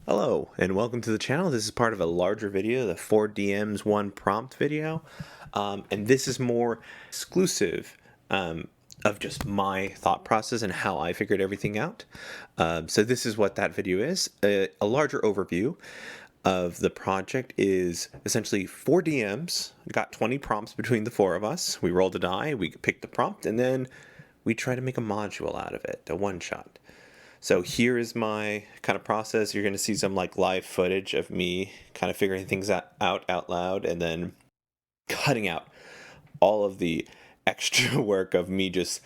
Hello, and welcome to the channel. This is part of a larger video, the 4 DMs 1 prompt video. And this is more exclusive of just my thought process and how I figured everything out. So this is what that video is. A larger overview of the project is essentially 4 DMs, got 20 prompts between the 4 of us. We rolled a die, we picked the prompt, and then we try to make a module out of it, a one-shot. So here is my kind of process. You're going to see some like live footage of me kind of figuring things out loud and then cutting out all of the extra work of me just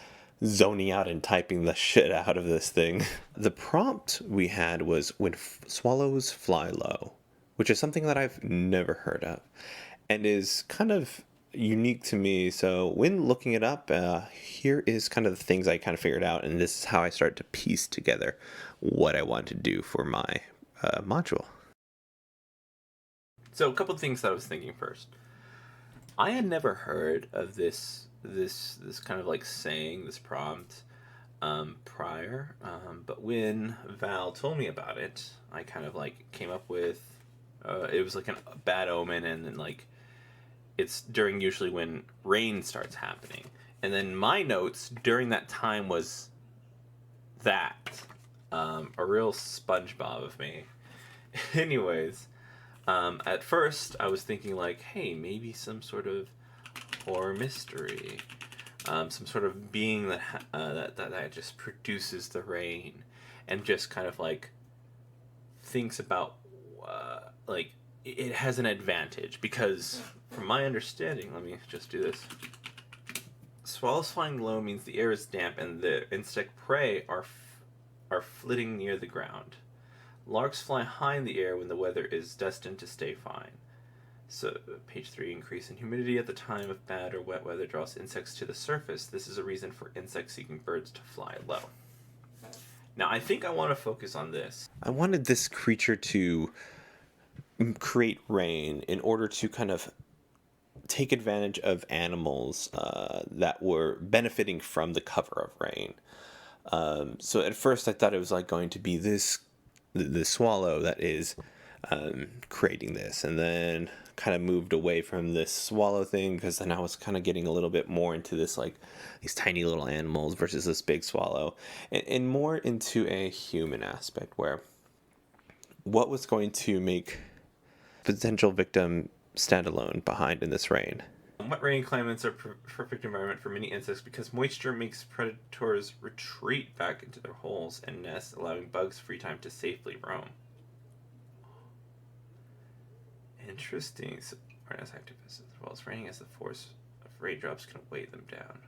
zoning out and typing the shit out of this thing. The prompt we had was when swallows fly low, which is something that I've never heard of and is kind of unique to me. So when looking it up, here is kind of the things I kind of figured out, and this is how I started to piece together what I want to do for my module. So a couple of things that I was thinking first. I had never heard of this kind of like saying, this prompt prior, but when Val told me about it, I kind of like came up with it was like a bad omen, and then like it's during usually when rain starts happening. And then my notes during that time was that. A real SpongeBob of me. Anyways, at first I was thinking like, hey, maybe some sort of horror mystery. Some sort of being that just produces the rain and just kind of like thinks about like it has an advantage because from my understanding, let me just do this. Swallows flying low means the air is damp and the insect prey are flitting near the ground. Larks fly high in the air when the weather is destined to stay fine. So, page 3, increase in humidity at the time of bad or wet weather draws insects to the surface. This is a reason for insect-seeking birds to fly low. Now, I think I want to focus on this. I wanted this creature to create rain in order to kind of take advantage of animals that were benefiting from the cover of rain. So at first I thought it was like going to be the swallow that is creating this, and then kind of moved away from this swallow thing because then I was kind of getting a little bit more into this like these tiny little animals versus this big swallow, and more into a human aspect where what was going to make potential victim stand alone behind in this rain. Wet rain climates are perfect environment for many insects because moisture makes predators retreat back into their holes and nests, allowing bugs free time to safely roam. Interesting. So, as activists, as well as raining, as the force of raindrops can weigh them down.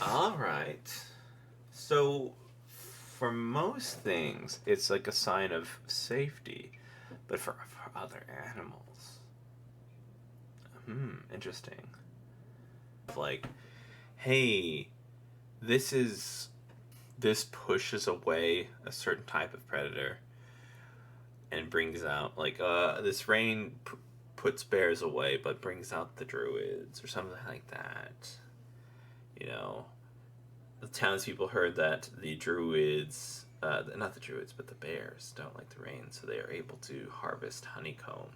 All right. So, for most things, it's like a sign of safety, but for other animals, interesting. Like, hey, this pushes away a certain type of predator and brings out like this rain puts bears away, but brings out the druids or something like that. You know, the townspeople heard that the druids, not the druids, but the bears don't like the rain, so they are able to harvest honeycomb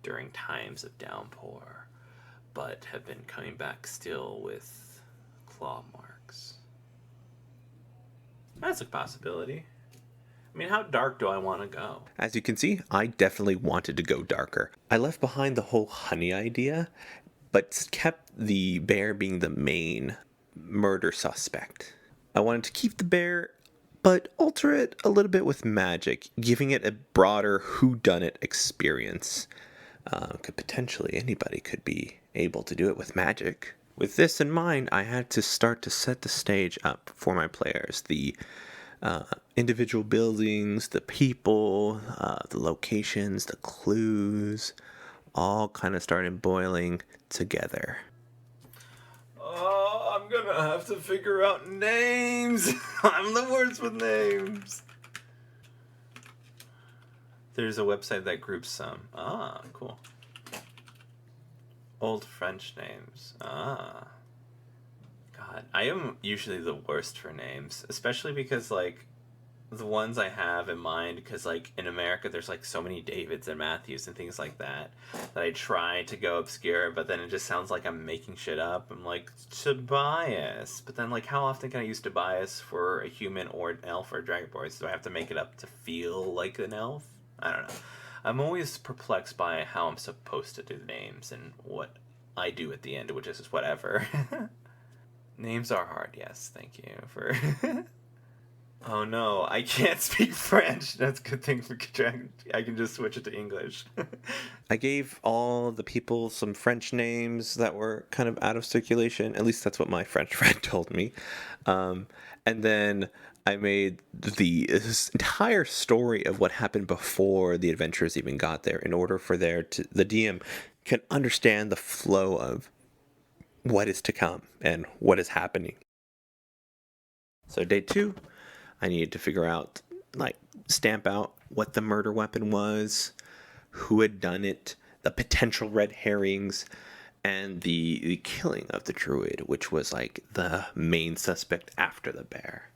during times of downpour, but have been coming back still with claw marks. That's a possibility. I mean, how dark do I want to go? As you can see, I definitely wanted to go darker. I left behind the whole honey idea, but kept the bear being the main murder suspect. I wanted to keep the bear, but alter it a little bit with magic, giving it a broader whodunit experience. Could potentially anybody could be able to do it with magic. With this in mind, I had to start to set the stage up for my players. The individual buildings, the people, the locations, the clues, all kind of started boiling together. Oh, I'm gonna have to figure out names. I'm the worst with names. There's a website that groups some. Ah, cool. Old French names. God, I am usually the worst for names, especially because like the ones I have in mind, because like in America there's like so many Davids and Matthews and things like that, that I try to go obscure, but then it just sounds like I'm making shit up. I'm like, Tobias, but then like how often can I use Tobias for a human or an elf or a dragonborn? Do I have to make it up to feel like an elf? I don't know. I'm always perplexed by how I'm supposed to do names and what I do at the end, which is just whatever. Names are hard, yes. Thank you for. Oh no, I can't speak French. That's a good thing for Dragon. I can just switch it to English. I gave all the people some French names that were kind of out of circulation. At least that's what my French friend told me. And then I made this entire story of what happened before the adventurers even got there, in order for the DM can understand the flow of what is to come and what is happening. So day 2, I needed to figure out, like, stamp out what the murder weapon was, who had done it, the potential red herrings, and the killing of the druid, which was like the main suspect after the bear.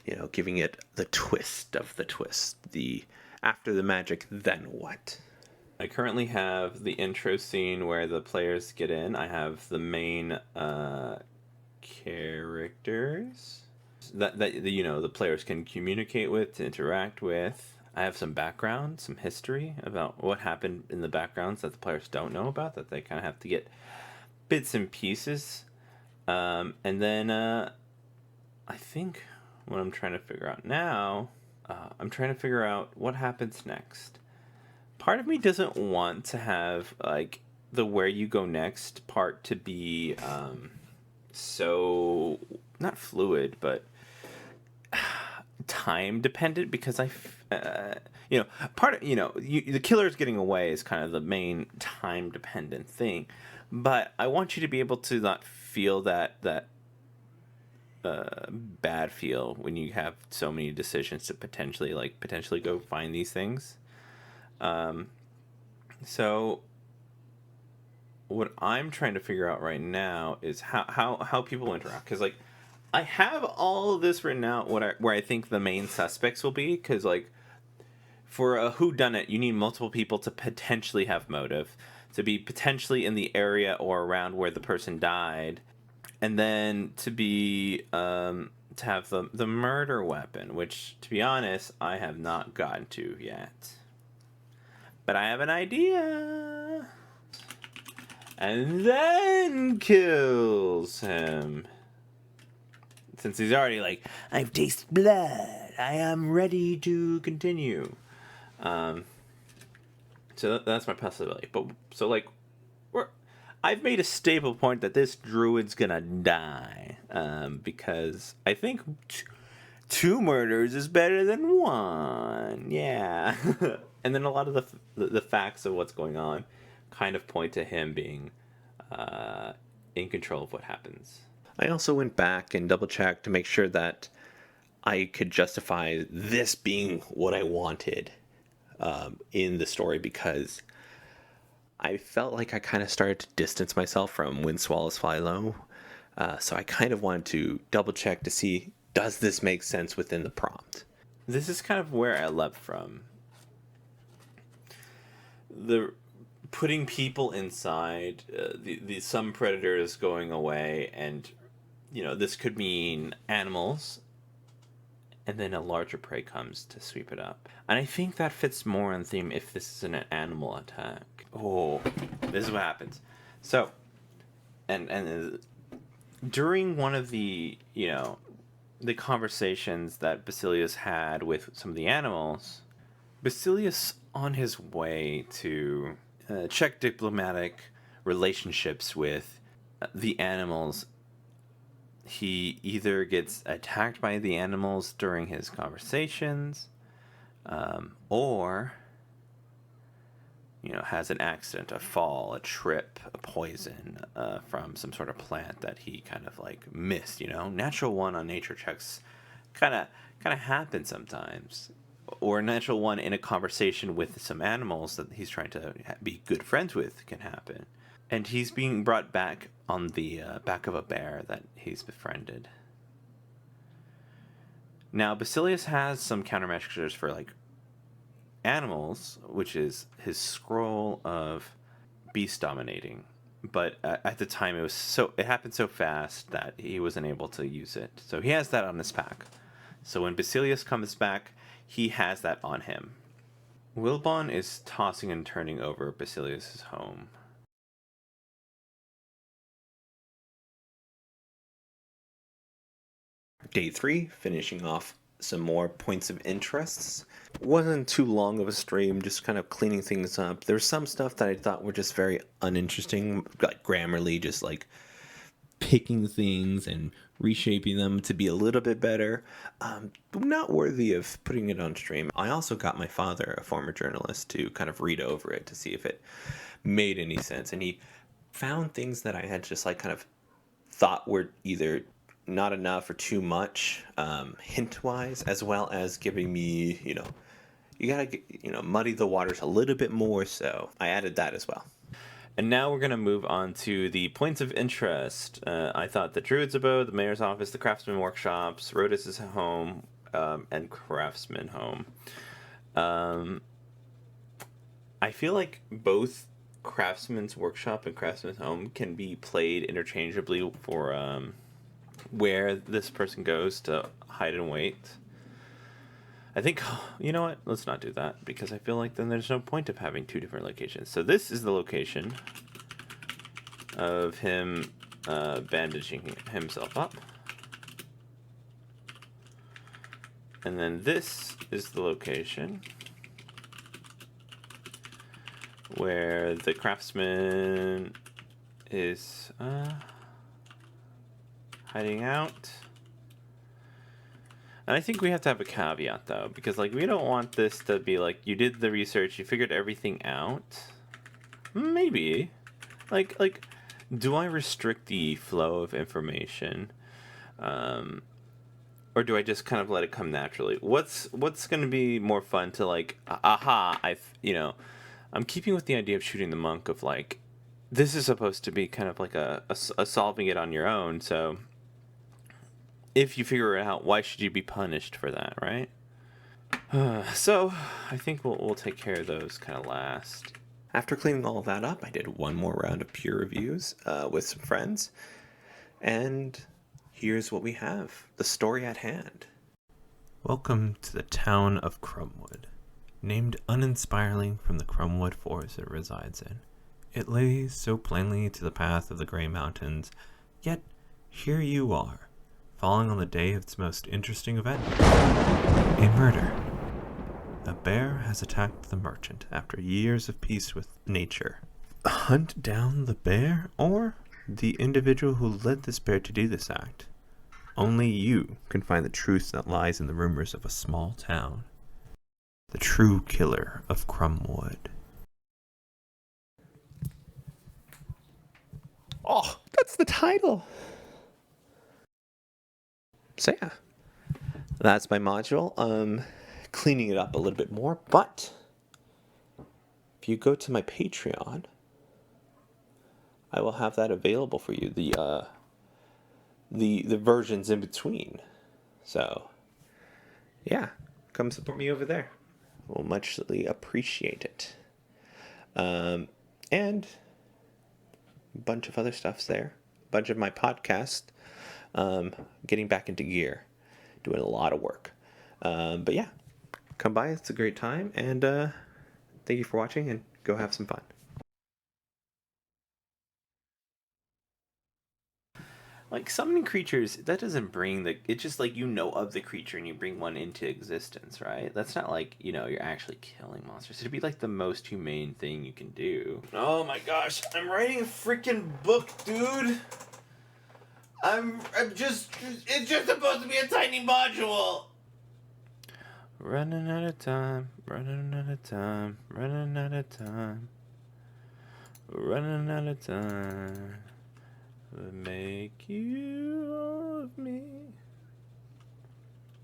You know, giving it the twist of the twist. The after the magic, then what? I currently have the intro scene where the players get in. I have the main characters that you know the players can communicate with, to interact with. I have some background, some history about what happened in the backgrounds that the players don't know about, that they kind of have to get bits and pieces. And then I think what I'm trying to figure out now, I'm trying to figure out what happens next. Part of me doesn't want to have like the where you go next part to be so not fluid, but time dependent, because you know, part of the killer's getting away is kind of the main time dependent thing, but I want you to be able to not feel that bad feel when you have so many decisions to potentially go find these things. So what I'm trying to figure out right now is how people interact, because like I have all of this written out where I think the main suspects will be, because like for a whodunit, you need multiple people to potentially have motive, to be potentially in the area or around where the person died, and then to be to have the murder weapon, which to be honest I have not gotten to yet, but I have an idea. And then kills him. Since he's already like, I've tasted blood, I am ready to continue. So that's my possibility. But so like, I've made a staple point that this druid's gonna die, because I think two murders is better than one. Yeah, and then a lot of the facts of what's going on kind of point to him being in control of what happens. I also went back and double checked to make sure that I could justify this being what I wanted in the story, because I felt like I kind of started to distance myself from Wind Swallows Fly Low. So I kind of wanted to double check to see, does this make sense within the prompt? This is kind of where I leapt from. The putting people inside, the some predators going away, and this could mean animals, and then a larger prey comes to sweep it up. And I think that fits more on theme if this isn't an animal attack. Oh, this is what happens. So, and during one of the the conversations that Basilius had with some of the animals, Basilius, on his way to check diplomatic relationships with the animals, he either gets attacked by the animals during his conversations, or has an accident, a fall, a trip, a poison from some sort of plant that he kind of like missed. Natural one on nature checks kind of happen sometimes, or a natural one in a conversation with some animals that he's trying to be good friends with can happen. And he's being brought back on the back of a bear that he's befriended. Now, Basilius has some countermeasures for like animals, which is his scroll of beast dominating. But at the time, it happened so fast that he wasn't able to use it. So he has that on his pack. So when Basilius comes back, he has that on him. Wilbon is tossing and turning over Basilius's home. Day 3, finishing off some more points of interests. Wasn't too long of a stream, just kind of cleaning things up. There's some stuff that I thought were just very uninteresting, like Grammarly, just like picking things and reshaping them to be a little bit better. Not worthy of putting it on stream. I also got my father, a former journalist, to kind of read over it to see if it made any sense. And he found things that I had just like kind of thought were either not enough or too much, hint wise, as well as giving me, you gotta, muddy the waters a little bit more. So I added that as well. And now we're going to move on to the points of interest. I thought the Druid's Abode, the Mayor's Office, the Craftsman Workshops, Rhodus' home, and Craftsman home. I feel like both Craftsman's Workshop and Craftsman's home can be played interchangeably for where this person goes to hide and wait. I think, you know what? Let's not do that, because I feel like then there's no point of having two different locations. So this is the location of him bandaging himself up. And then this is the location where the craftsman is hiding out. And I think we have to have a caveat, though, because, like, we don't want this to be, like, you did the research, you figured everything out. Maybe. Like, do I restrict the flow of information? Or do I just kind of let it come naturally? What's going to be more fun to, like, I'm keeping with the idea of shooting the monk of, like, this is supposed to be kind of like a solving it on your own, so if you figure it out, why should you be punished for that, right? So I think we'll take care of those kind of last. After cleaning all of that up, I did one more round of peer reviews with some friends. And here's what we have, the story at hand. Welcome to the town of Crumwood. Named uninspiringly from the Crumwood forest it resides in. It lays so plainly to the path of the Grey Mountains, yet here you are, falling on the day of its most interesting event. A murder. A bear has attacked the merchant after years of peace with nature. Hunt down the bear, or the individual who led this bear to do this act? Only you can find the truth that lies in the rumors of a small town. The true killer of Crumwood. Oh, that's the title. So yeah, that's my module. Cleaning it up a little bit more, but if you go to my Patreon, I will have that available for you. The versions in between. So yeah, come support me over there. We'll muchly appreciate it. And a bunch of other stuff's there. A bunch of my podcast. Getting back into gear, doing a lot of work. But yeah, come by. It's a great time, and thank you for watching, and go have some fun. Like, summoning creatures, that doesn't bring it's just like you know of the creature and you bring one into existence, right? That's not like, you're actually killing monsters. It'd be like the most humane thing you can do. Oh my gosh, I'm writing a freaking book, dude! it's just supposed to be a tiny module! Running out of time, running out of time, running out of time, running out of time. Make you of me.